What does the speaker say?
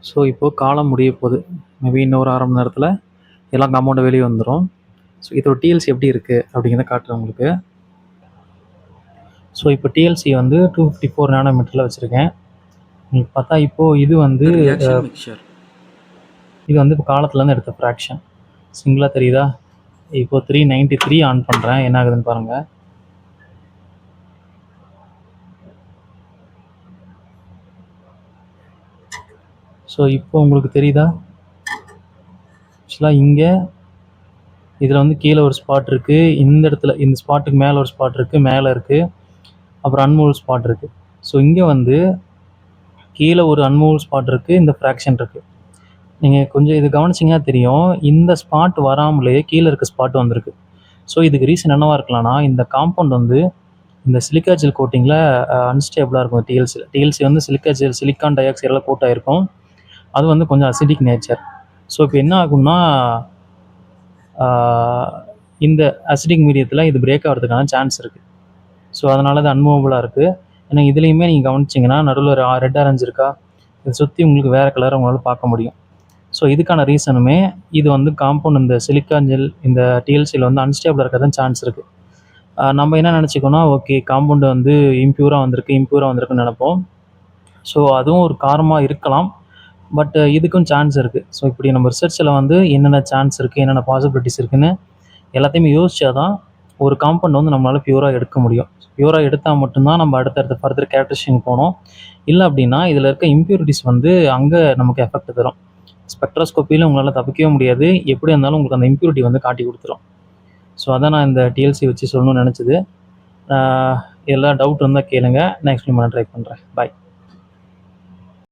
So இப்போது காலம் முடிய போகுது. மேபி இன்னும் ஒரு 1/2 மணி நேரத்தில் எல்லாம் காம்பவுண்டு வெளியே வந்துடும். ஸோ இதோட டிஎல்சி எப்படி இருக்குது அப்படிங்கிறத காட்டுறேன் உங்களுக்கு. ஸோ இப்போ டிஎல்சி வந்து 254 நானோமீட்டரில் வச்சுருக்கேன். உங்களுக்கு பார்த்தா இப்போது இது வந்து இது வந்து இப்போ காலத்துலேருந்து எடுத்த ஃப்ராக்ஷன் சிங்கிளாக தெரியுதா? இப்போ 393 ஆன் பண்ணுறேன், என்ன ஆகுதுன்னு பாருங்கள். ஸோ இப்போ உங்களுக்கு தெரியுதா? ஆக்சுவலாக இங்கே இதில் வந்து கீழே ஒரு ஸ்பாட் இருக்குது, இந்த இடத்துல இந்த ஸ்பாட்டுக்கு மேலே ஒரு ஸ்பாட் இருக்குது, மேலே இருக்குது, அப்புறம் அன்மூவ் ஸ்பாட் இருக்குது. ஸோ இங்கே வந்து கீழே ஒரு அன்மூவ் ஸ்பாட் இருக்குது, இந்த ஃப்ராக்ஷன் இருக்குது. நீங்கள் கொஞ்சம் இது கவனிச்சிங்கன்னா தெரியும், இந்த ஸ்பாட் வராமலே கீழே இருக்க ஸ்பாட் வந்திருக்கு. ஸோ இதுக்கு ரீசன் என்னவாக இருக்கலாம்னா, இந்த காம்பவுண்ட் வந்து இந்த சிலிக்கா ஜெல் கோட்டிங்கில் அன்ஸ்டேபிளாக இருக்கும். டிஎல்சி வந்து சிலிக்கா ஜெல் சிலிக்கான் டை ஆக்சைடில் கோட் ஆகிருக்கும். அது வந்து கொஞ்சம் அசிடிக் நேச்சர். ஸோ இப்போ என்ன ஆகும்னா, இந்த அசிடிக் மீடியத்தில் இது பிரேக் ஆகிறதுக்கான சான்ஸ் இருக்குது. ஸோ அதனால அது அன்மூவபுளாக இருக்குது. ஏன்னா இதுலேயுமே நீங்கள் கவனிச்சிங்கன்னா நடுவில் ரெட் ஆரஞ்சு இருக்கா, இதை சுற்றி உங்களுக்கு வேறு கலரை உங்களால் பார்க்க முடியும். ஸோ இதுக்கான ரீசனுமே இது வந்து காம்பவுண்ட் இந்த சிலிக்கான் ஜெல் இந்த டிஎல்சியில் வந்து அன்ஸ்டேபிளாக இருக்க தான் சான்ஸ் இருக்குது. நம்ம என்ன நினச்சிக்கோன்னா, ஓகே காம்பவுண்டு வந்து இம்ப்யூராக வந்திருக்குன்னு நினைப்போம். ஸோ அதுவும் ஒரு காரணமாக இருக்கலாம், பட் இதுக்கும் சான்ஸ் இருக்குது. ஸோ இப்படி நம்ம ரிசர்ச்சில் வந்து என்னென்ன சான்ஸ் இருக்குது, என்னென்ன பாசிபிலிட்டிஸ் இருக்குதுன்னு எல்லாத்தையுமே யோசிச்சா தான் ஒரு காம்பவுண்ட் வந்து நம்மளால் பியூராக எடுக்க முடியும். பியூராக எடுத்தால் மட்டும்தான் நம்ம அடுத்தடுத்த ஃபர்தர் கேரக்டரிஸ்டிக் போனோம். இல்லை அப்படின்னா இதில் இருக்க இம்ப்யூரிட்டிஸ் வந்து அங்கே நமக்கு எஃபெக்ட் தரும். ஸ்பெக்ட்ரோஸ்கோப்பியில் உங்களால் தப்பிக்கவே முடியாது, எப்படி இருந்தாலும் உங்களுக்கு அந்த இம்ப்யூரிட்டி வந்து காட்டி கொடுத்துரும். ஸோ அதான் நான் இந்த டிஎல்சி வச்சு சொல்லணும்னு நினச்சது. எல்லா டவுட் இருந்தால் கேளுங்க, நான் எக்ஸ்பிளைன் பண்ண ட்ரை பண்ணுறேன். பாய்.